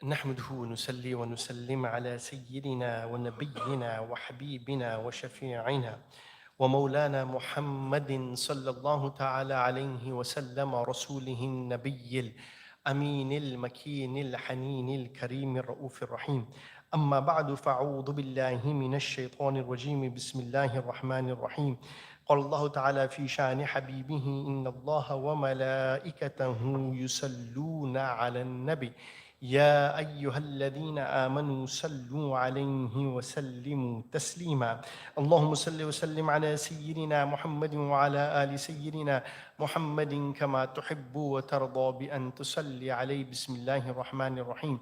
نحمده ونصلي ونسلم على سيدنا ونبينا وحبيبنا وشفيعنا ومولانا محمد صلى الله تعالى عليه وسلم رسوله النبي الأمين المكين الحنين الكريم الرؤوف الرحيم. أما بعد فأعوذ بالله من الشيطان الرجيم. بسم الله الرحمن الرحيم. قال الله تعالى في شأن حبيبه إن الله وملائكته يصلون على النبي يا أيها الذين آمنوا صلوا عليه وسلموا تسليما. اللهم صل وسلم على سيدنا محمد وعلى آل سيدنا محمد كما تحب وترضى بأن تصلي عليه. بسم الله الرحمن الرحيم.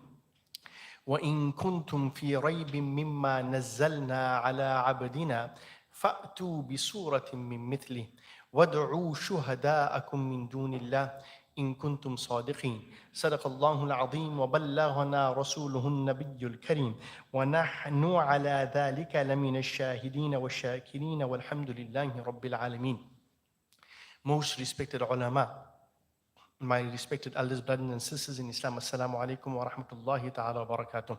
وإن كنتم في ريب مما نزلنا على عبدنا فأتوا بسورة من مثله وادعوا شهداءكم من دون الله إن كنتم صادقين. صدق الله العظيم وبلغنا رسوله النبي الكريم ونحن على ذلك لمن الشاهدين والشاكرين والحمد لله رب العالمين. Most respected ulama, my respected elders, brothers and sisters in Islam, Assalamu alaikum wa rahmatullahi ta'ala wa barakatuh.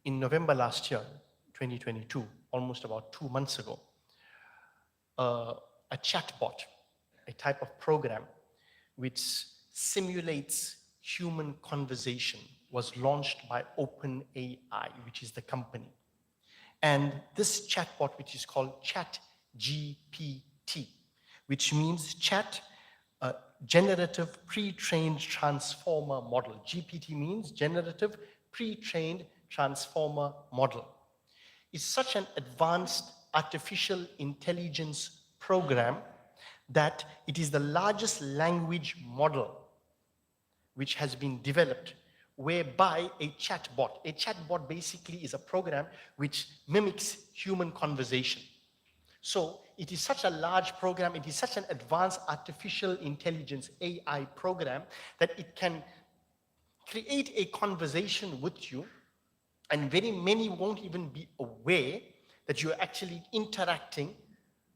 In November last year, 2022, almost about 2 months ago, a chatbot, a type of program which simulates human conversation, was launched by OpenAI, which is the company. And this chatbot, which is called ChatGPT, which means chat, generative pre-trained transformer model. GPT means generative pre-trained transformer model. It's such an advanced artificial intelligence program that it is the largest language model which has been developed whereby a chatbot basically is a program which mimics human conversation. So it is such a large program, it is such an advanced artificial intelligence AI program that it can create a conversation with you, and very many won't even be aware that you're actually interacting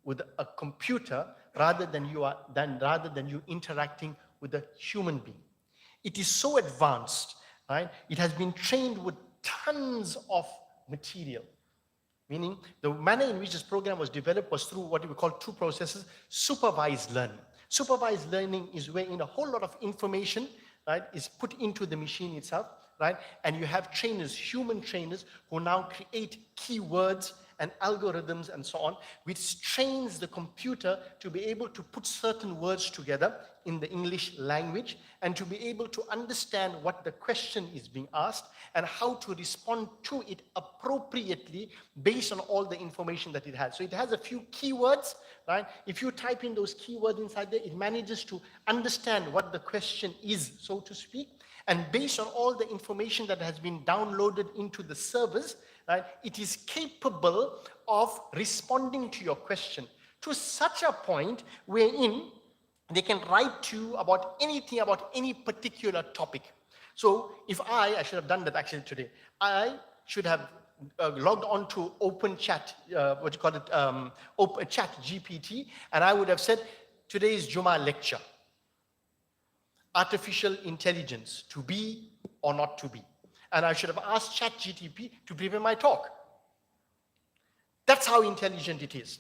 with a computer rather than you interacting with a human being. It is so advanced, right? It has been trained with tons of material. Meaning the manner in which this program was developed was through what we call two processes: supervised learning. Supervised learning is wherein a whole lot of information, right, is put into the machine itself, right? And you have trainers, human trainers, who now create keywords and algorithms and so on, which trains the computer to be able to put certain words together in the English language and to be able to understand what the question is being asked and how to respond to it appropriately based on all the information that it has. So it has a few keywords, right? If you type in those keywords inside there, it manages to understand what the question is, so to speak. And based on all the information that has been downloaded into the servers, right, it is capable of responding to your question to such a point wherein they can write to you about anything, about any particular topic. So if I should have done that actually today. I should have logged on to Chat GPT, and I would have said, today's Jummah lecture, artificial intelligence, to be or not to be. And I should have asked ChatGPT to prepare my talk. That's how intelligent it is.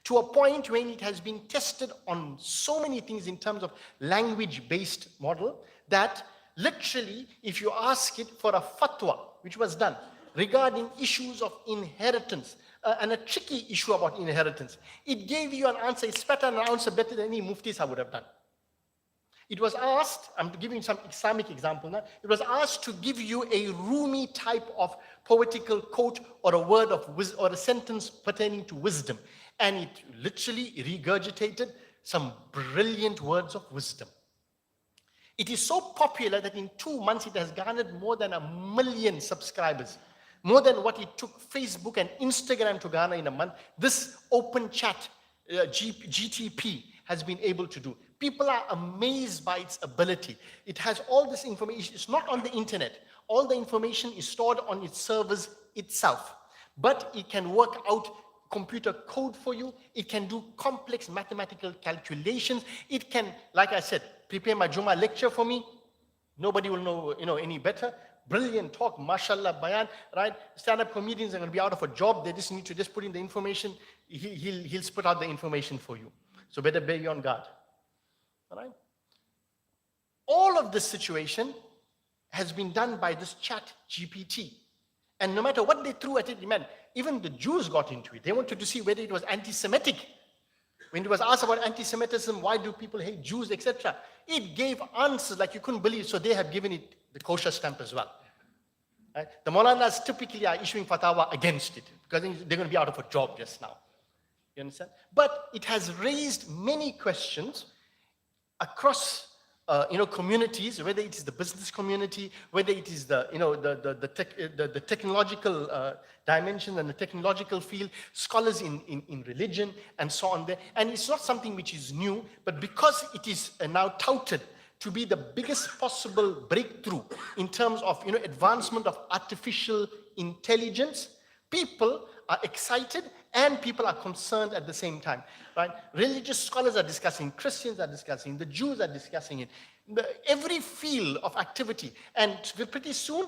To a point when it has been tested on so many things in terms of language-based model that literally, if you ask it for a fatwa, which was done regarding issues of inheritance, and a tricky issue about inheritance, it gave you an answer. It's better an answer better than any muftis I would have done. It was asked, I'm giving some Islamic example now, it was asked to give you a Rumi type of poetical quote or a word of wisdom or a sentence pertaining to wisdom. And it literally regurgitated some brilliant words of wisdom. It is so popular that in 2 months it has garnered more than 1 million subscribers. More than what it took Facebook and Instagram to garner in a month. This open chat, GTP, has been able to do. People are amazed by its ability. It has all this information. It's not on the internet. All the information is stored on its servers itself. But it can work out computer code for you. It can do complex mathematical calculations. It can, like I said, prepare my Jummah lecture for me. Nobody will know, any better. Brilliant talk, mashallah, bayan, right? Stand-up comedians are going to be out of a job. They just need to just put in the information. He'll spit out the information for you. So better be on guard. All right? All of this situation has been done by this ChatGPT. And no matter what they threw at it, man, even the Jews got into it. They wanted to see whether it was anti-Semitic. When it was asked about anti-Semitism, why do people hate Jews, etc., it gave answers like you couldn't believe. So they have given it the kosher stamp as well. Right? The Maulanas typically are issuing fatwa against it because they're going to be out of a job just now. You understand? But it has raised many questions across communities, whether it is the business community, whether it is the technological dimension and the technological field, scholars in religion and so on there. And it's not something which is new, but because it is now touted to be the biggest possible breakthrough in terms of advancement of artificial intelligence, people are excited and people are concerned at the same time, right? Religious scholars are discussing, Christians are discussing, the Jews are discussing it, every field of activity. And pretty soon,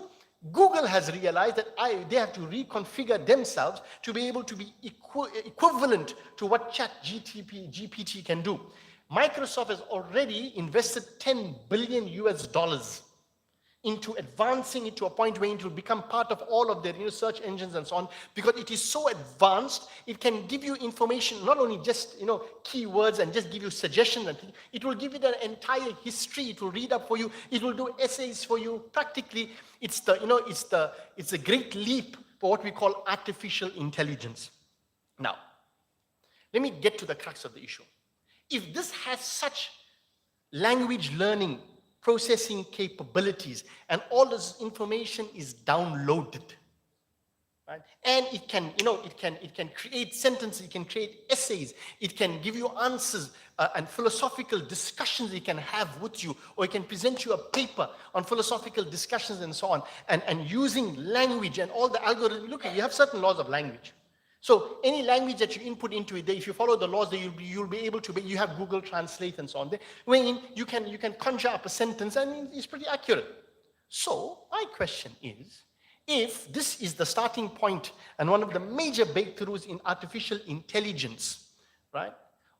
Google has realized that they have to reconfigure themselves to be able to be equivalent to what ChatGPT can do. Microsoft has already invested $10 billion into advancing it to a point where it will become part of all of their search engines and so on, because it is so advanced. It can give you information, not only just keywords and just give you suggestions, and it will give you the entire history. It will read up for you. It will do essays for you. Practically, it's a great leap for what we call artificial intelligence. Now, let me get to the crux of the issue. If this has such language learning processing capabilities, and all this information is downloaded, right? And it can, it can create sentences, it can create essays, it can give you answers and philosophical discussions it can have with you, or it can present you a paper on philosophical discussions and so on, and using language and all the algorithms. Look, you have certain laws of language. So any language that you input into it, if you follow the laws, you'll be able to. You have Google Translate and so on. When you can conjure up a sentence, and it's pretty accurate. So my question is, if this is the starting point and one of the major breakthroughs in artificial intelligence, right?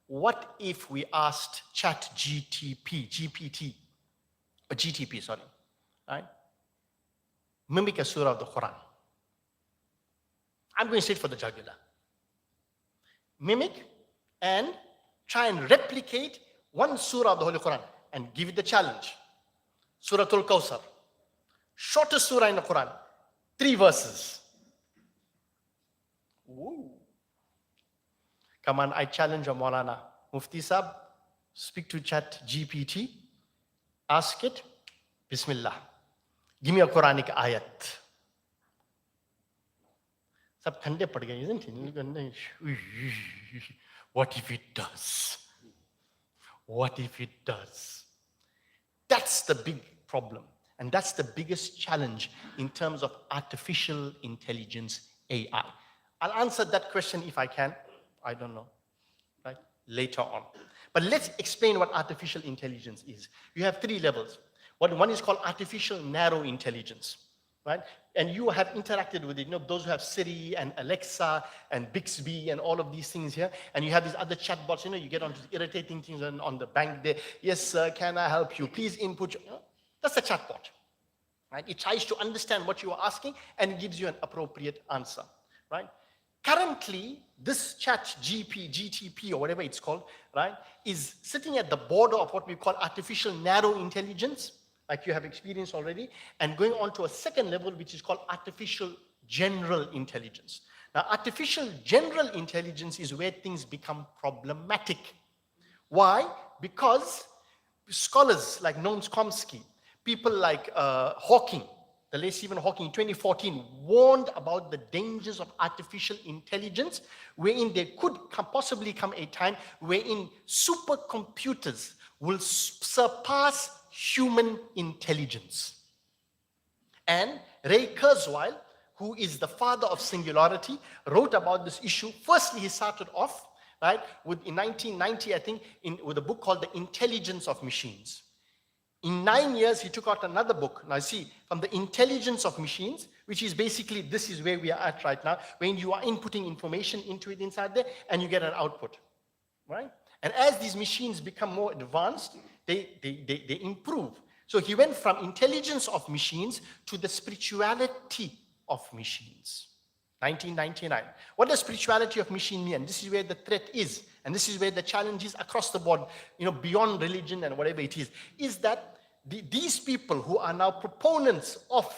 What if we asked GTP, right? Mimic a surah of the Quran. I'm going straight for the jugular. Mimic and try and replicate one surah of the Holy Quran and give it the challenge. Surah Al-Kawthar. Shortest surah in the Quran. 3 verses. Ooh. Come on, I challenge your Maulana. Mufti Sahib, speak to ChatGPT. Ask it, Bismillah. Give me a Quranic ayat. Sab khande pad gaye, isn't it? What if it does? What if it does? That's the big problem. And that's the biggest challenge in terms of artificial intelligence, AI. I'll answer that question if I can. I don't know, right? Later on. But let's explain what artificial intelligence is. You have 3 levels. One is called artificial narrow intelligence, right? And you have interacted with it. Those who have Siri and Alexa and Bixby and all of these things here. And you have these other chatbots, you get onto irritating things on the bank there. Yes, sir, can I help you? Please input. That's the chatbot, right? It tries to understand what you are asking and it gives you an appropriate answer, right? Currently, this GTP or whatever it's called, right, is sitting at the border of what we call artificial narrow intelligence, like you have experienced already, and going on to a second level, which is called artificial general intelligence. Now, artificial general intelligence is where things become problematic. Why? Because scholars like Noam Chomsky, people like Hawking, the late Stephen Hawking in 2014 warned about the dangers of artificial intelligence, wherein there could possibly come a time wherein supercomputers will surpass human intelligence. And Ray Kurzweil, who is the father of singularity, wrote about this issue. Firstly, he started off, right, in 1990, I think, with a book called The Intelligence of Machines. In 9 years, he took out another book. Now see, from the intelligence of machines, which is basically, this is where we are at right now, when you are inputting information into it inside there, and you get an output, right? And as these machines become more advanced, they improve. So he went from intelligence of machines to the spirituality of machines. 1999. What does spirituality of machine mean? And this is where the threat is. And this is where the challenge is across the board, beyond religion and whatever it is that these people who are now proponents of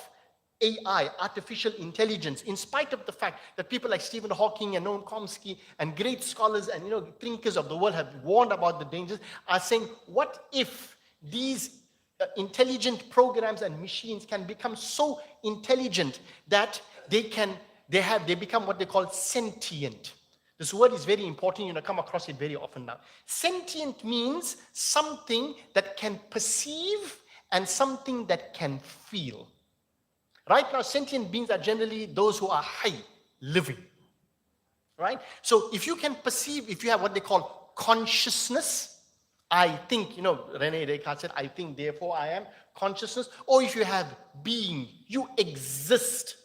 AI, artificial intelligence, in spite of the fact that people like Stephen Hawking and Noam Chomsky and great scholars and thinkers of the world have warned about the dangers, are saying, what if these intelligent programs and machines can become so intelligent that they become what they call sentient. This word is very important, come across it very often now. Sentient means something that can perceive and something that can feel. Right now, sentient beings are generally those who are high, living. Right? So if you can perceive, if you have what they call consciousness, I think, Rene Descartes said, I think, therefore I am, consciousness. Or if you have being, you exist.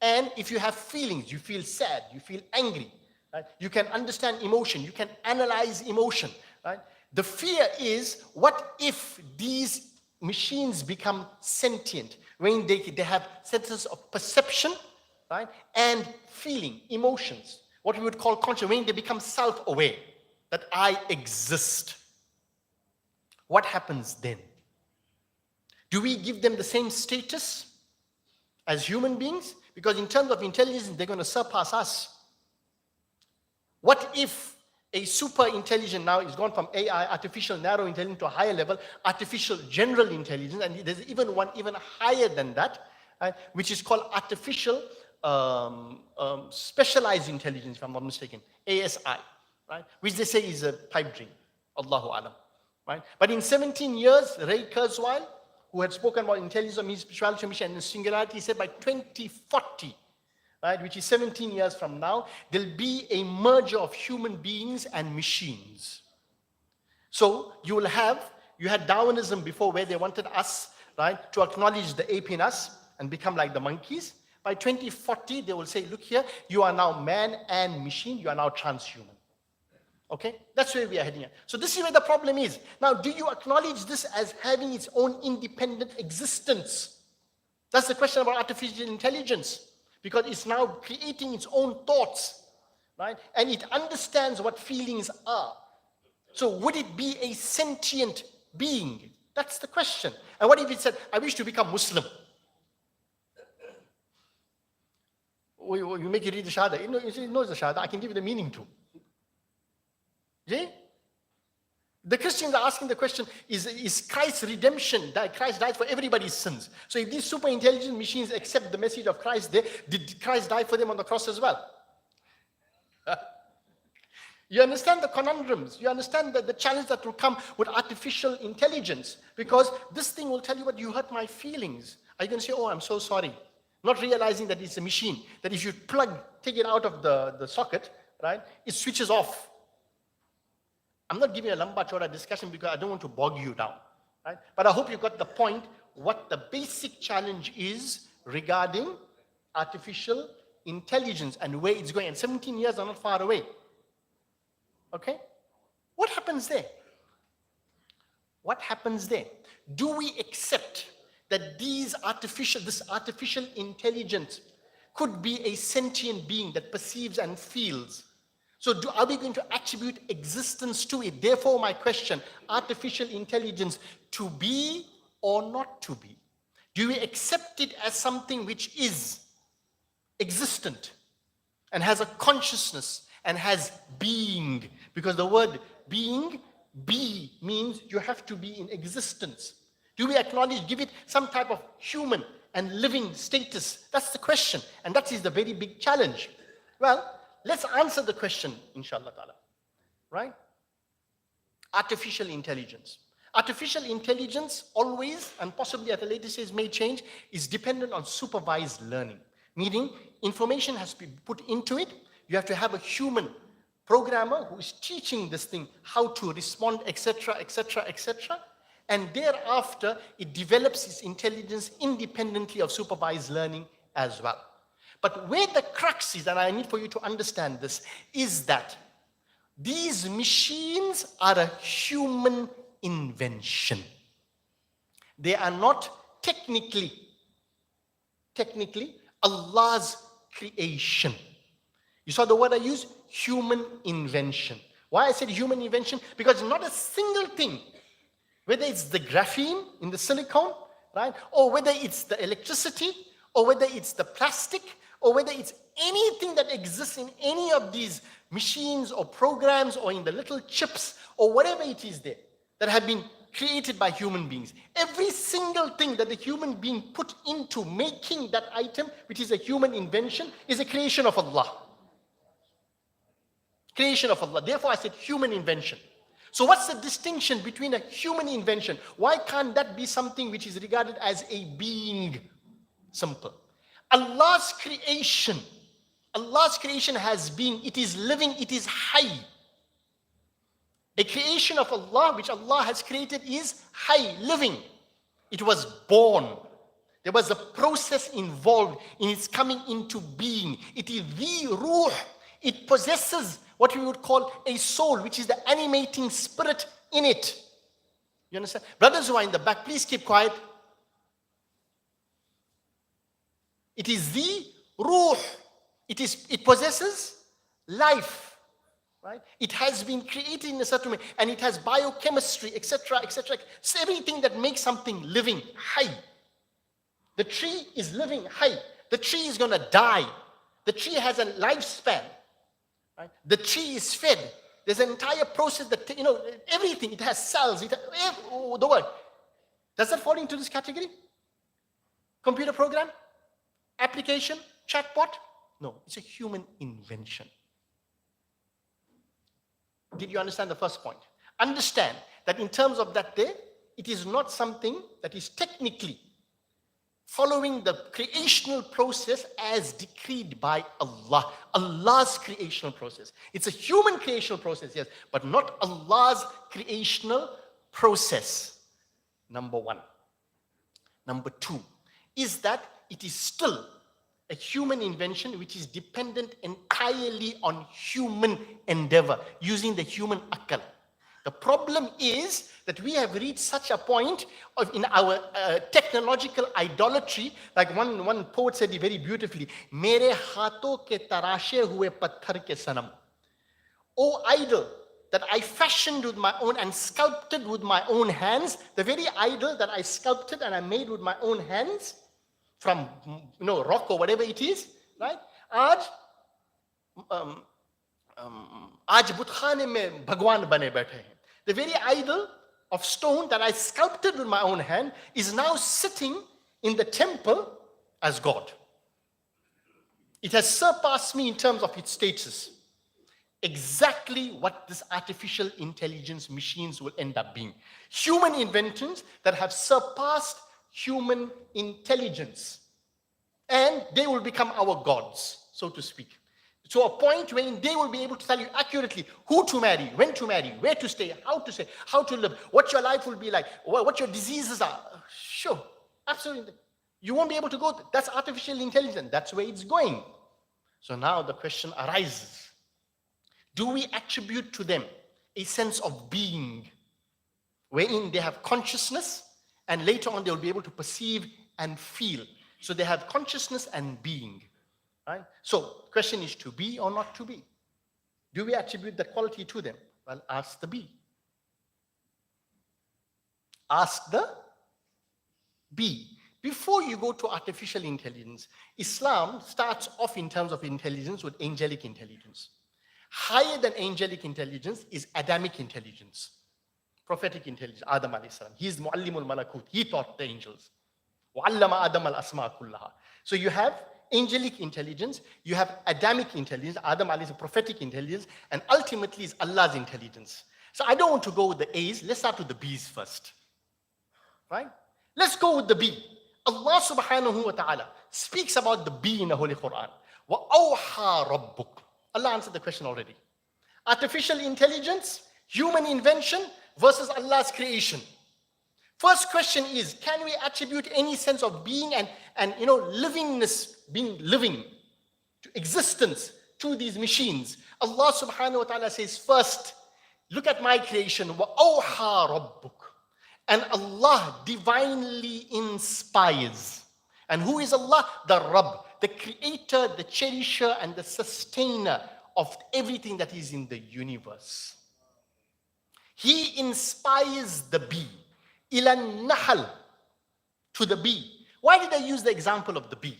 And if you have feelings, you feel sad, you feel angry, right? You can understand emotion, you can analyze emotion, right? The fear is, what if these machines become sentient, when they have senses of perception, right? And feeling, emotions, what we would call conscious, when they become self-aware, that I exist. What happens then? Do we give them the same status as human beings? Because in terms of intelligence, they're going to surpass us. What if a super intelligent now is gone from AI, artificial narrow intelligence, to a higher level, artificial general intelligence, and there's even one even higher than that, which is called artificial specialized intelligence, if I'm not mistaken, ASI, right? Which they say is a pipe dream, Allahu Alam. Right? But in 17 years, Ray Kurzweil, who had spoken about intelligence of spirituality and singularity, he said by 2040, right, which is 17 years from now, there'll be a merger of human beings and machines. So you had Darwinism before, where they wanted us, right, to acknowledge the ape in us and become like the monkeys. By 2040, they will say, look here, you are now man and machine, you are now transhuman. Okay, that's where we are heading at. So this is where the problem is. Now, do you acknowledge this as having its own independent existence? That's the question about artificial intelligence, because it's now creating its own thoughts, right? And it understands what feelings are. So would it be a sentient being? That's the question. And what if it said, I wish to become Muslim? You make it read the Shahada. It knows the Shahada. I can give you the meaning to. Yeah? The Christians are asking the question, is Christ's redemption, that Christ died for everybody's sins? So if these super intelligent machines accept the message of Christ, did Christ die for them on the cross as well? You understand the conundrums. You understand the challenge that will come with artificial intelligence, because this thing will tell you what, you hurt my feelings. Are you going to say, oh, I'm so sorry? Not realizing that it's a machine, that if you take it out of the socket, right, it switches off. I'm not giving a lamba chora discussion because I don't want to bog you down, right? But I hope you got the point, what the basic challenge is regarding artificial intelligence and where it's going. And 17 years are not far away. Okay? What happens there? What happens there? Do we accept that this artificial intelligence could be a sentient being that perceives and feels? So are we going to attribute existence to it? Therefore, my question, artificial intelligence, to be or not to be? Do we accept it as something which is existent and has a consciousness and has being? Because the word being, be, means you have to be in existence. Do we acknowledge, give it some type of human and living status? That's the question. And that is the very big challenge. Well, let's answer the question, inshallah ta'ala, right? Artificial intelligence. Artificial intelligence always, and possibly at a later stage may change, is dependent on supervised learning. Meaning, information has to be put into it. You have to have a human programmer who is teaching this thing how to respond, etc., etc., etc. And thereafter, it develops its intelligence independently of supervised learning as well. But where the crux is, and I need for you to understand this, is that these machines are a human invention. They are not technically Allah's creation. You saw the word I used? Human invention. Why I said human invention? Because not a single thing, whether it's the graphene in the silicone, right? Or whether it's the electricity, or whether it's the plastic, or whether it's anything that exists in any of these machines or programs or in the little chips or whatever it is there that have been created by human beings. Every single thing that the human being put into making that item, which is a human invention, is a creation of Allah. Creation of Allah. Therefore, I said human invention. So what's the distinction between a human invention? Why can't that be something which is regarded as a being? Simple. Allah's creation has being. It is living, it is high. A creation of Allah, which Allah has created, is high, living. It was born. There was a process involved in its coming into being. It is the ruh. It possesses what we would call a soul, which is the animating spirit in it. You understand? Brothers who are in the back, please keep quiet. It is the ruh. It possesses life. Right? It has been created in a certain way, and it has biochemistry, etc., etc. So everything that makes something living, high. The tree is living, high. The tree is going to die. The tree has a lifespan. Right? The tree is fed. There's an entire process that, everything. It has cells. The word. Does that fall into this category? Computer program? Application? Chatbot? No, it's a human invention. Did you understand the first point? Understand that in terms of that day, it is not something that is technically following the creational process as decreed by Allah. Allah's creational process. It's a human creational process, yes, but not Allah's creational process. Number one. Number two is that it is still a human invention which is dependent entirely on human endeavor, using the human akal. The problem is that we have reached such a point in our technological idolatry, like one poet said it very beautifully, Mere haathon ke tarashe hue patthar ke sanam. O idol that I fashioned with my own and sculpted with my own hands, the very idol that I sculpted and I made with my own hands, from rock or whatever it is, right? Aaj butkhane mein bhagwan bane baithe hain. The very idol of stone that I sculpted with my own hand is now sitting in the temple as God. It has surpassed me in terms of its status. Exactly what this artificial intelligence machines will end up being. Human inventions that have surpassed human intelligence, and they will become our gods, so to speak. To a point when they will be able to tell you accurately who to marry, when to marry, where to stay, how to live, what your life will be like, what your diseases are. Sure, absolutely. You won't be able to go there. That's artificial intelligence. That's where it's going. So now the question arises. Do we attribute to them a sense of being, wherein they have consciousness, and later on they'll be able to perceive and feel. So they have consciousness and being. Right? So the question is, to be or not to be? Do we attribute that quality to them? Well, ask the bee. Ask the bee. Before you go to artificial intelligence, Islam starts off in terms of intelligence with angelic intelligence. Higher than angelic intelligence is Adamic intelligence. Prophetic intelligence, Adam alayhi salam. He is Muallimul Malakut. He taught the angels. وَعَلَّمَ آدَمَ الْأَسْمَاءَ كُلَّهَا. So you have angelic intelligence, you have Adamic intelligence, Adam alayhi salam, prophetic intelligence, and ultimately is Allah's intelligence. So I don't want to go with the A's. Let's start with the B's first. Right? Let's go with the B. Allah subhanahu wa ta'ala speaks about the bee in the Holy Quran. وَأَوْحَى رَبُّكَ. Allah answered the question already. Artificial intelligence, human invention versus Allah's creation. First question is, can we attribute any sense of being and livingness, being living, to existence to these machines? Allah subhanahu wa ta'ala says, first, look at my creation, وَأَوْحَى رَبُّكَ. And Allah divinely inspires. And who is Allah? The Rabb, the creator, the cherisher, and the sustainer of everything that is in the universe. He inspires the bee. إِلَى النَّحَلِ, to the bee. Why did I use the example of the bee?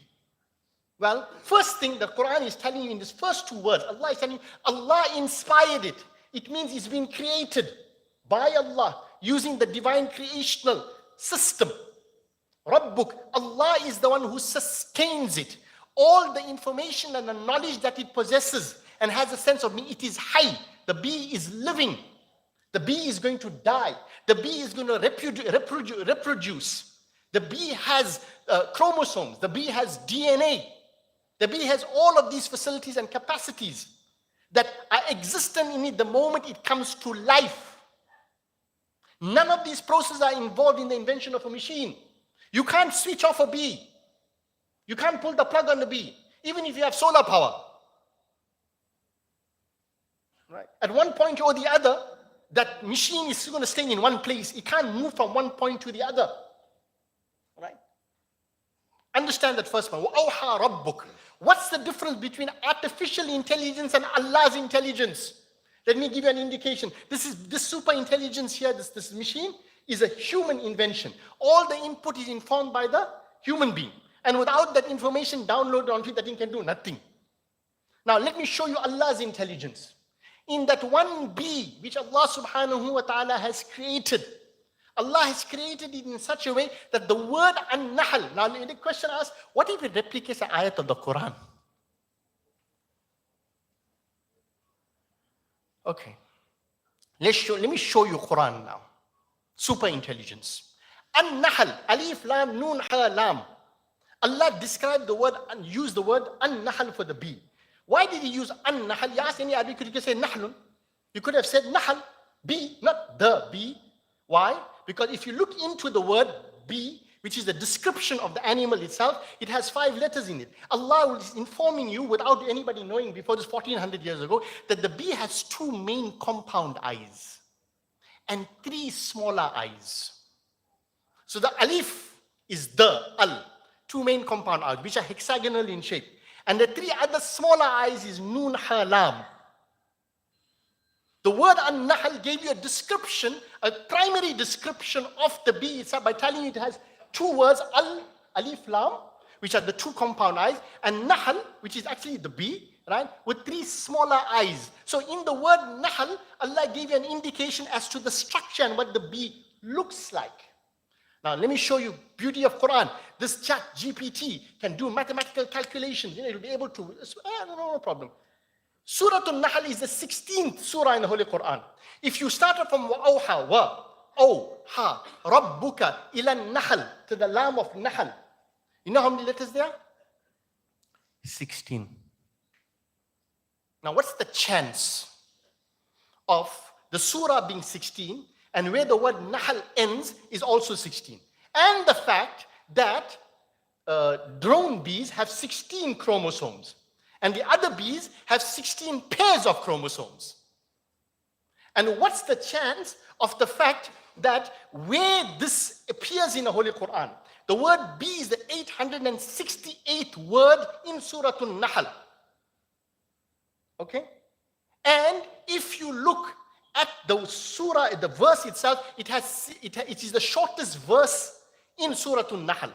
Well, first thing the Quran is telling you in these first two words, Allah is telling you, Allah inspired it. It means it's been created by Allah using the divine creational system. Rabbuk, Allah is the one who sustains it. All the information and the knowledge that it possesses and has a sense of me, it is high. The bee is living. The bee is going to die. The bee is going to reproduce. The bee has chromosomes. The bee has DNA. The bee has all of these facilities and capacities that are existent in it the moment it comes to life. None of these processes are involved in the invention of a machine. You can't switch off a bee. You can't pull the plug on the bee, even if you have solar power. Right? At one point or the other, that machine is going to stay in one place. It can't move from one point to the other. Right? Understand that first one. وَأَوْحَى رَبُّكَ. What's the difference between artificial intelligence and Allah's intelligence? Let me give you an indication. This super intelligence here, this machine, is a human invention. All the input is informed by the human being. And without that information downloaded onto it, that thing can do nothing. Now, let me show you Allah's intelligence. In that one bee, which Allah subhanahu wa ta'ala has created, Allah has created it in such a way that the word an-nahl. Now, the question asks, what if it replicates an ayat of the Quran? Okay. Let me show you Quran now. Super intelligence. An-nahl, alif, lam, nun, ha, lam. Allah described the word and used the word an-nahl for the bee. Why did he use an-nahl? You ask any Arabic, could you say nahlun? You could have said nahl, bee, not the bee. Why? Because if you look into the word bee, which is the description of the animal itself, it has 5 letters in it. Allah is informing you, without anybody knowing before this 1400 years ago, that the bee has 2 main compound eyes and 3 smaller eyes. So the alif is the, al, 2 main compound eyes, which are hexagonal in shape. And the 3 other smaller eyes is nun, ha, lam. The word an-nahl gave you a description, a primary description of the bee itself by telling you it has 2 words, al, alif, lam, which are the 2 compound eyes, and nahl, which is actually the bee, right, with 3 smaller eyes. So in the word nahl, Allah gave you an indication as to the structure and what the bee looks like. Now, let me show you beauty of Quran. This ChatGPT can do mathematical calculations. It'll be able to, no problem. Surah An-Nahl is the 16th surah in the Holy Quran. If you start off from wa'awha, wa-awha, rabbuka, ila nahl, to the lam of nahl, you know how many letters there are? 16. Now, what's the chance of the surah being 16 and where the word nahl ends is also 16? And the fact that drone bees have 16 chromosomes. And the other bees have 16 pairs of chromosomes. And what's the chance of the fact that where this appears in the Holy Quran, the word bee is the 868th word in Surah An-Nahl. Okay? And if you look at the surah, the verse itself, it is the shortest verse in Surah An-Nahl.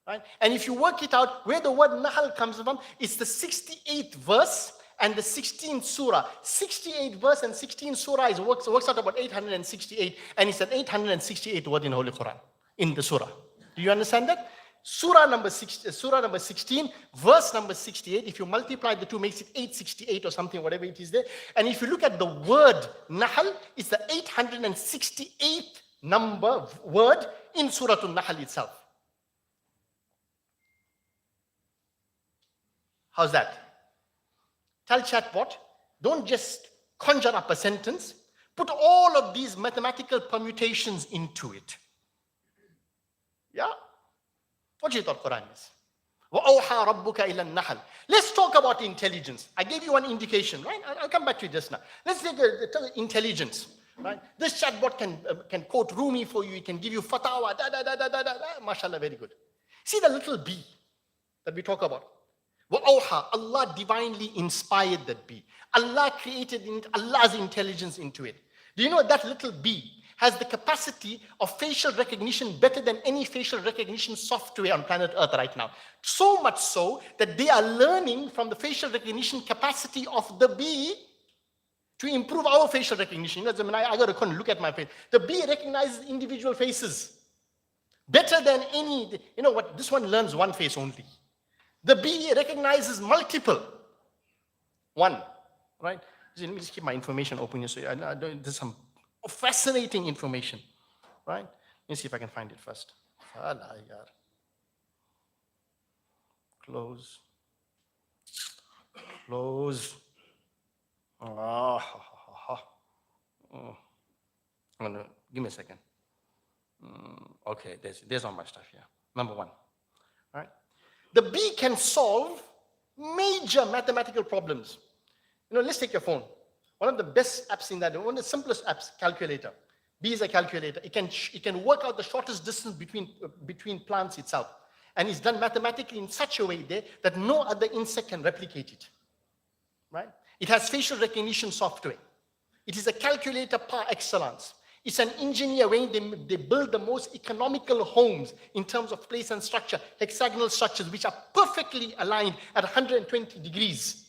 Right? And if you work it out, where the word nahl comes from, it's the 68th verse and the 16th surah. 68th verse and 16th surah works out about 868, and it's an 868th word in Holy Quran, in the surah. Do you understand that? Surah number 16, verse number 68, if you multiply the two, makes it 868 or something, whatever it is there. And if you look at the word nahl, it's the 868th number word in Surah An-Nahl itself. How's that? Tell chatbot, don't just conjure up a sentence, put all of these mathematical permutations into it. Yeah? What do you thought Quran is? وَأَوْحَى رَبُّكَ إِلَى النَّحْلِ. Let's talk about intelligence. I gave you one indication, right? I'll come back to it just now. Let's take intelligence, right? This chatbot can quote Rumi for you. It can give you fatwa, mashallah, very good. See the little bee that we talk about. وَأَوْحَى, Allah divinely inspired that bee. Allah created Allah's intelligence into it. Do you know that little bee has the capacity of facial recognition better than any facial recognition software on planet Earth right now? So much so that they are learning from the facial recognition capacity of the bee to improve our facial recognition. You know, I got to look at my face. The bee recognizes individual faces better than any, you know what, this one learns one face only. The bee recognizes multiple. One, right? Let me just keep my information open here. So there's some fascinating information, right? Let me see if I can find it first. Close. Close. Give me a second. Okay, there's not much stuff here. Number one, right? The bee can solve major mathematical problems. You know, let's take your phone. One of the best apps in that, one of the simplest apps, calculator. B is a calculator. It can work out the shortest distance between plants itself. And it's done mathematically in such a way there that no other insect can replicate it. Right? It has facial recognition software. It is a calculator par excellence. It's an engineer way they build the most economical homes in terms of place and structure, hexagonal structures, which are perfectly aligned at 120 degrees.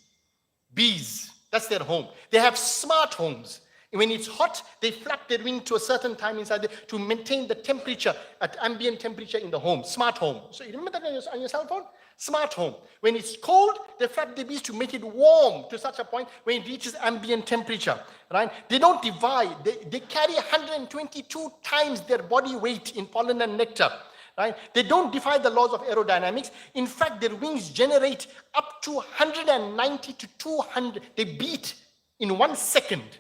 Bees, that's their home. They have smart homes. When it's hot, they flap their wing to a certain time inside there to maintain the temperature at ambient temperature in the home. Smart home. So you remember that on your cell phone? Smart home. When it's cold, they flap the bees to make it warm to such a point when it reaches ambient temperature. Right? They don't divide. They carry 122 times their body weight in pollen and nectar. Right? They don't defy the laws of aerodynamics. In fact, their wings generate up to 190 to 200. They beat in 1 second.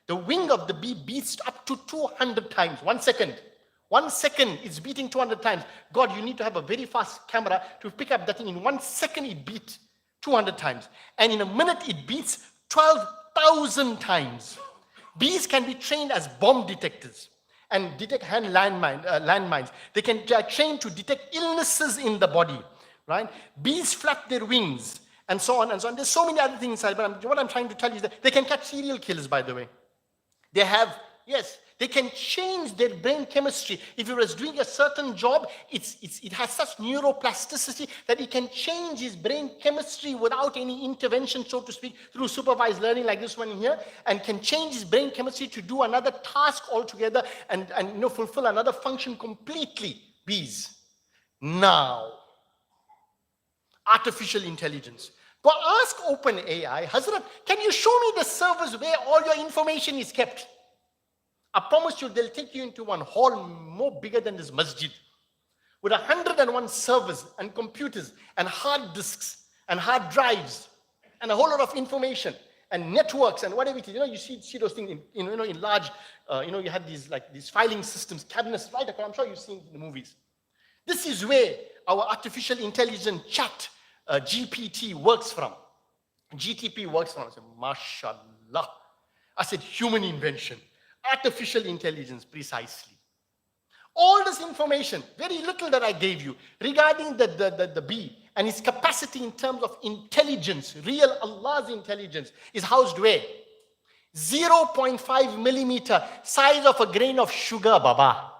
The wing of the bee beats up to 200 times, 1 second. 1 second, it's beating 200 times. God, you need to have a very fast camera to pick up that thing. In 1 second, it beats 200 times. And in a minute, it beats 12,000 times. Bees can be trained as bomb detectors and detect landmines. They can train to detect illnesses in the body, right? Bees flap their wings and so on and so on. There's so many other things inside, but what I'm trying to tell you is that they can catch serial killers, by the way. They have, yes, they can change their brain chemistry. If he was doing a certain job, it has such neuroplasticity that it can change his brain chemistry without any intervention, so to speak, through supervised learning like this one here, and can change his brain chemistry to do another task altogether and fulfill another function completely. Bees. Now, artificial intelligence. Go ask OpenAI, Hazrat, can you show me the servers where all your information is kept? I promise you, they'll take you into one hall more bigger than this masjid, with 101 servers and computers and hard disks and hard drives and a whole lot of information and networks and whatever it is. You see those things in large, you have these filing systems, cabinets, right? I'm sure you've seen in the movies. This is where our artificial intelligence chat GPT works from. GTP works from. I said, mashallah. I said, human invention. Artificial intelligence, precisely. All this information, very little that I gave you, regarding the bee and its capacity in terms of intelligence, real Allah's intelligence, is housed where? 0.5 millimeter, size of a grain of sugar, Baba.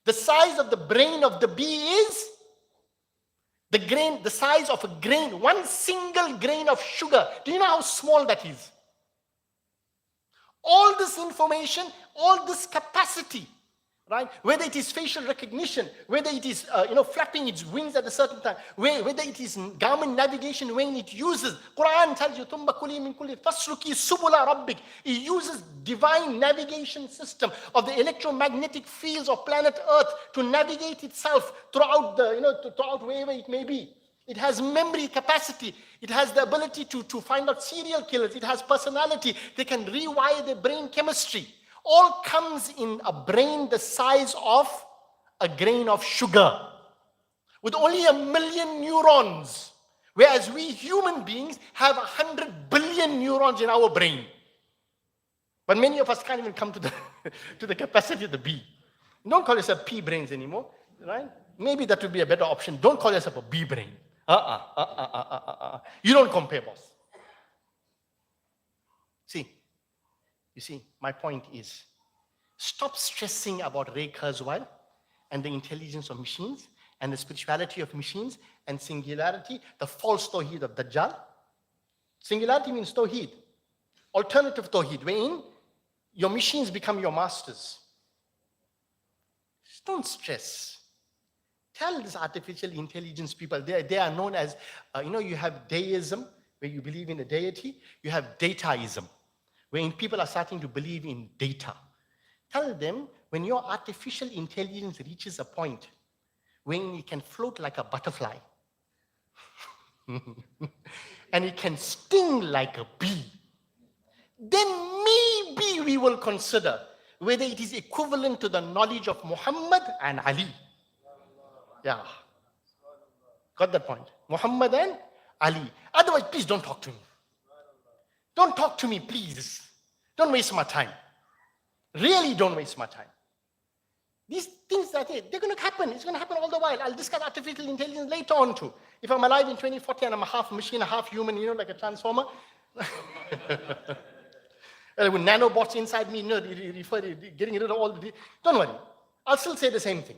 The size of the brain of the bee is the size of a grain, one single grain of sugar. Do you know how small that is? All this information, all this capacity, right? Whether it is facial recognition, whether it is flapping its wings at a certain time, whether it is garment navigation when it uses. Quran tells you, "Thumma kuli min kulli fasluki subula rabbik." It uses divine navigation system of the electromagnetic fields of planet Earth to navigate itself throughout throughout wherever it may be. It has memory capacity. It has the ability to find out serial killers. It has personality. They can rewire their brain chemistry. All comes in a brain the size of a grain of sugar with only 1 million neurons, whereas we human beings have 100 billion neurons in our brain. But many of us can't even come to the, to the capacity of the bee. Don't call yourself pea brains anymore, right? Maybe that would be a better option. Don't call yourself a bee brain. You don't compare, boss. You see, my point is, stop stressing about Ray Kurzweil and the intelligence of machines and the spirituality of machines and singularity, the false tawheed of Dajjal. Singularity means tawheed, alternative tawheed, wherein your machines become your masters. Just don't stress. Tell these artificial intelligence people, they are known as, you have deism, where you believe in a deity. You have dataism, wherein people are starting to believe in data. Tell them, when your artificial intelligence reaches a point when it can float like a butterfly and it can sting like a bee, then maybe we will consider whether it is equivalent to the knowledge of Muhammad and Ali. Yeah. Got that point? Muhammad and Ali. Otherwise, please don't talk to me. Don't talk to me, please. Don't waste my time. Really don't waste my time. These things that they're going to happen. It's going to happen all the while. I'll discuss artificial intelligence later on too. If I'm alive in 2040 and I'm a half machine, a half human, like a transformer. With nanobots inside me, getting rid of all the... Don't worry. I'll still say the same thing.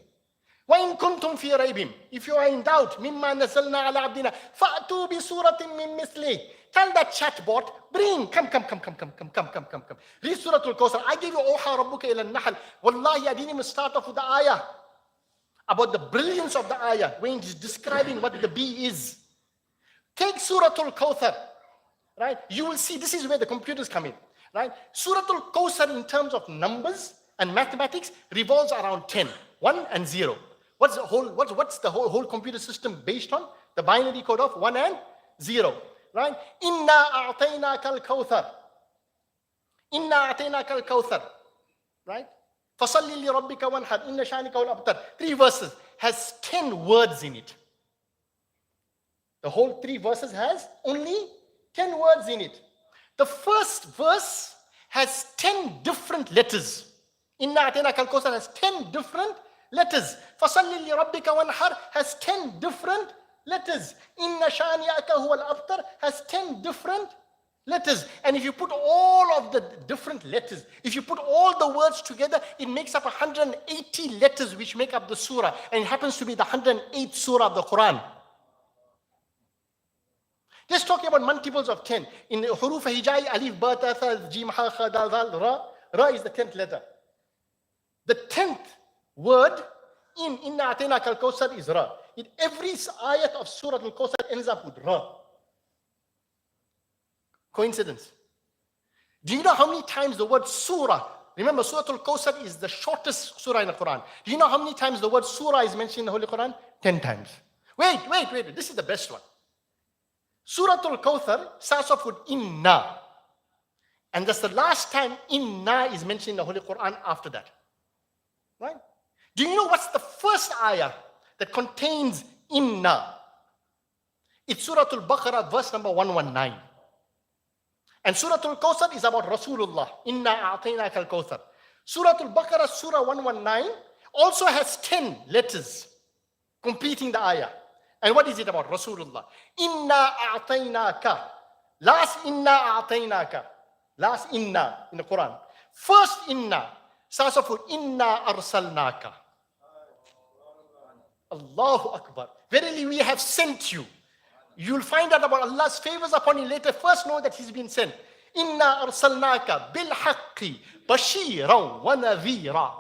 وَإِن كُنْتُمْ فِي رَيْبٍ. If you are in doubt, مِمَّا نَزَّلْنَا عَلَى عَبْدِنَا فَأْتُوا بِسُورَةٍ مِّن مِثْلِهِ. Tell that chatbot, come. Read Surah Al-Kawthar. I gave you أوحى ربك إلى النحل. Wallahi, I didn't even start off with the ayah about the brilliance of the ayah when he's describing what the bee is. Take Surah Al-Kawthar, right? You will see this is where the computers come in, right? Surah Al-Kawthar in terms of numbers and mathematics revolves around 10, 1 and 0. What's the whole computer system based on? The binary code of 1 and 0. Right? Inna a'tainaka al-kawthar. Inna a'tainaka al-kawthar. Right? Fasalli li rabbika wanhar. Inna shanika wal-abtar. 3 verses. Has 10 words in it. The whole 3 verses has only 10 words in it. The first verse has 10 different letters. Inna a'tainaka al-kawthar has 10 different letters. Fasalli li rabbika wanhar has 10 different letters. Inna shani'aka huwa al-abtar has 10 different letters. And if you put all of the different letters, if you put all the words together, it makes up 180 letters which make up the surah. And it happens to be the 108th surah of the Quran. Just talking about multiples of 10. In huruf hijai, alif, ba, ta, tha, jim, ha, kha, dal, dal, ra. Ra is the 10th letter. The 10th word in Inna A'tainaka al-Kawthar is ra. In every ayat of Surah Al-Kawthar ends up with ra. Coincidence? Do you know how many times the word surah, remember Surah Al-Kawthar is the shortest surah in the Quran. Do you know how many times the word surah is mentioned in the Holy Quran? 10 times. Wait, this is the best one. Surah Al-Kawthar starts off with inna. And that's the last time inna is mentioned in the Holy Quran after that. Right? Do you know what's the first ayah that contains inna? It's Surah Al-Baqarah, verse number 119. And Surah Al-Kawthar is about Rasulullah. Inna a'tainaka al-Kawthar. Surah Al-Baqarah, Surah 119, also has 10 letters completing the ayah. And what is it about? Rasulullah. Inna a'tainaka. Last inna a'tainaka. Last inna in the Quran. First inna starts off with inna arsalnaka. Allahu Akbar. Verily we have sent you. You'll find out about Allah's favors upon you later. First know that He's been sent. Inna arsalnaka bil haqqi bashiran wa nadhira.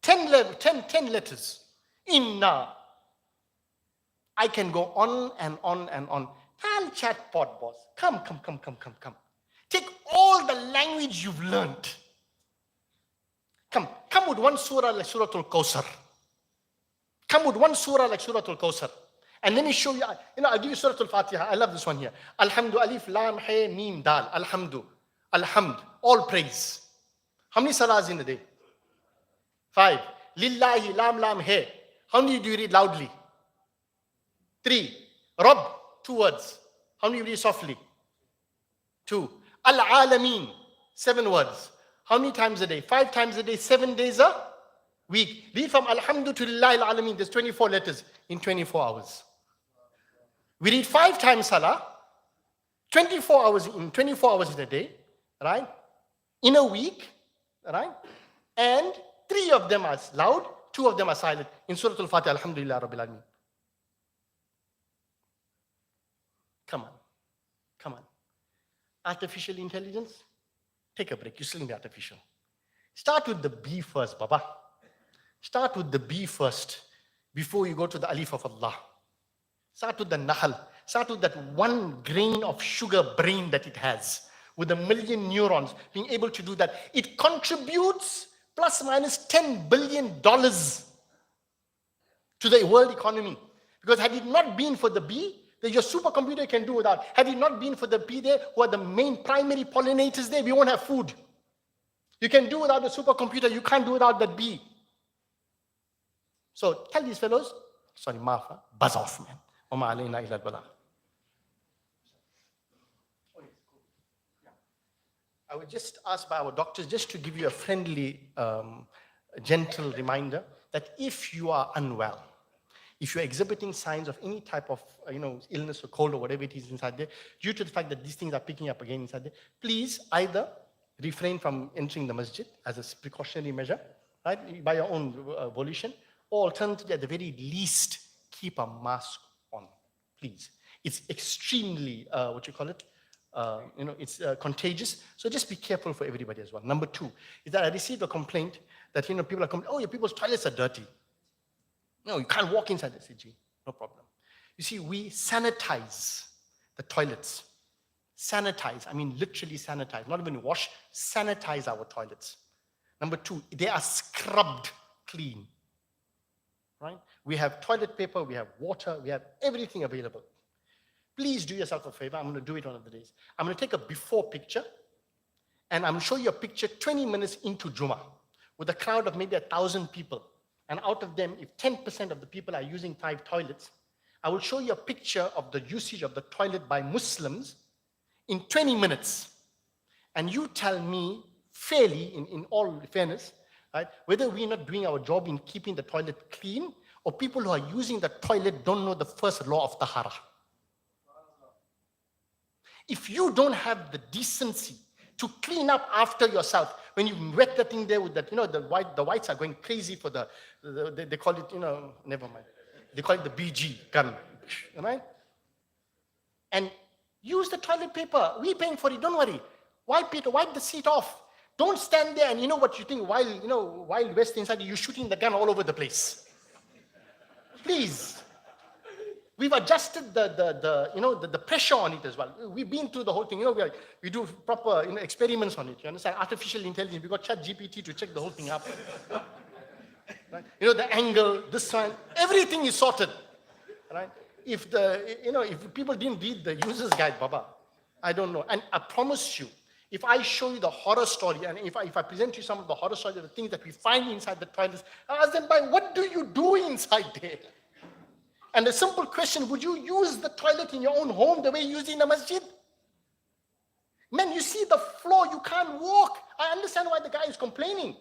10 letters. Inna. I can go on and on and on. Tell chatbot boss. Come. Take all the language you've learned. Come with one surah like Surah Al-Kawthar. Come with one surah like Surah Al-Kawthar. And let me show you, I'll give you Surah Al-Fatiha. I love this one here. Alhamdu alif lam he mim dal. Alhamdu. Alhamd. All praise. How many salahs in a day? 5. Lillahi, lam lam hai. How many do you read loudly? 3. Rabb, 2 words. How many do you read softly? 2. Al-Alameen, 7 words. How many times a day? 5 times a day, 7 days a week. Read from Alhamdulillah al-Alameen. There's 24 letters in 24 hours. We read 5 times Salah, 24 hours in a day, right? In a week, right? And 3 of them are loud, 2 of them are silent. In Surah Al-Fatiha, Alhamdulillah Rabbil Alameen. Come on. Artificial intelligence, take a break. You're still in the artificial. Start with the B first, Baba. Start with the B first before you go to the Alif of Allah. Start with the Nahl. Start with that 1 grain of sugar brain that it has, with 1 million neurons, being able to do that. It contributes plus minus $10 billion to the world economy. Because had it not been for the bee, that your supercomputer can do without. Had it not been for the bee there, who are the main primary pollinators there, we won't have food. You can do without the supercomputer, you can't do without that bee. So tell these fellows, sorry, Mafa, buzz off, man. Wama alayna illa al-balagh. I would just ask by our doctors just to give you a friendly, gentle reminder that if you are unwell, if you're exhibiting signs of any type of illness or cold or whatever it is inside there, due to the fact that these things are picking up again inside there, please either refrain from entering the masjid as a precautionary measure, right, by your own volition, or alternatively, at the very least, keep a mask on, please. It's extremely, it's contagious, so just be careful for everybody as well. Number 2 is that I received a complaint that people are complaining, oh, your people's toilets are dirty. No, you can't walk inside the CG. No problem. You see, we sanitize the toilets. Sanitize, I mean literally sanitize, not even wash, sanitize our toilets. Number 2, they are scrubbed clean. Right? We have toilet paper, we have water, we have everything available. Please do yourself a favor. I'm going to do it one of the days. I'm going to take a before picture, and I'm going to show you a picture 20 minutes into Jummah with a crowd of maybe 1,000 people. And out of them, if 10% of the people are using 5 toilets, I will show you a picture of the usage of the toilet by Muslims in 20 minutes. And you tell me fairly, in all fairness, right, whether we're not doing our job in keeping the toilet clean, or people who are using the toilet don't know the first law of Tahara. If you don't have the decency to clean up after yourself, when you wet the thing there with that, the whites are going crazy for they call it, never mind. They call it the BG gun, right? And use the toilet paper. We're paying for it, don't worry. Wipe it, wipe the seat off. Don't stand there and you know what you think while West inside, you're shooting the gun all over the place. Please. We've adjusted the pressure on it as well. We've been through the whole thing. We do proper experiments on it. You understand? Artificial intelligence. We've got ChatGPT to check the whole thing up. Right? The angle, this one, everything is sorted. Right? If people didn't read the user's guide, Baba, I don't know. And I promise you, if I show you the horror story, and if I present you some of the horror stories of the things that we find inside the toilets, I ask them, what do you do inside there? And a simple question, would you use the toilet in your own home the way you use it in a masjid? Man, you see the floor, you can't walk. I understand why the guy is complaining.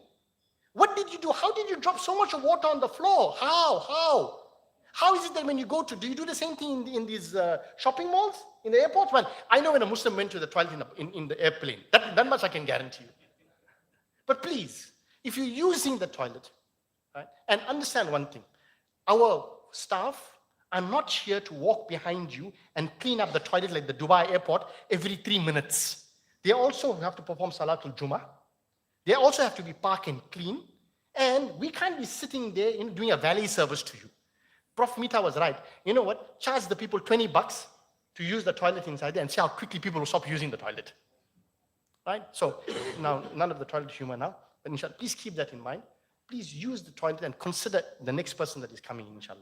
What did you do? How did you drop so much water on the floor? How? How is it that when you do you do the same thing in these shopping malls, in the airports? Well, I know when a Muslim went to the toilet in the airplane. That much I can guarantee you. But please, if you're using the toilet, right, and understand one thing, our staff are not here to walk behind you and clean up the toilet like the Dubai airport every 3 minutes. They also have to perform Salatul Jummah. They also have to be park and clean. And we can't be sitting there doing a valet service to you. Prof. Mita was right. You know what? Charge the people $20 to use the toilet inside there and see how quickly people will stop using the toilet. Right? So now, none of the toilet humor now. But inshallah, please keep that in mind. Please use the toilet and consider the next person that is coming, inshallah.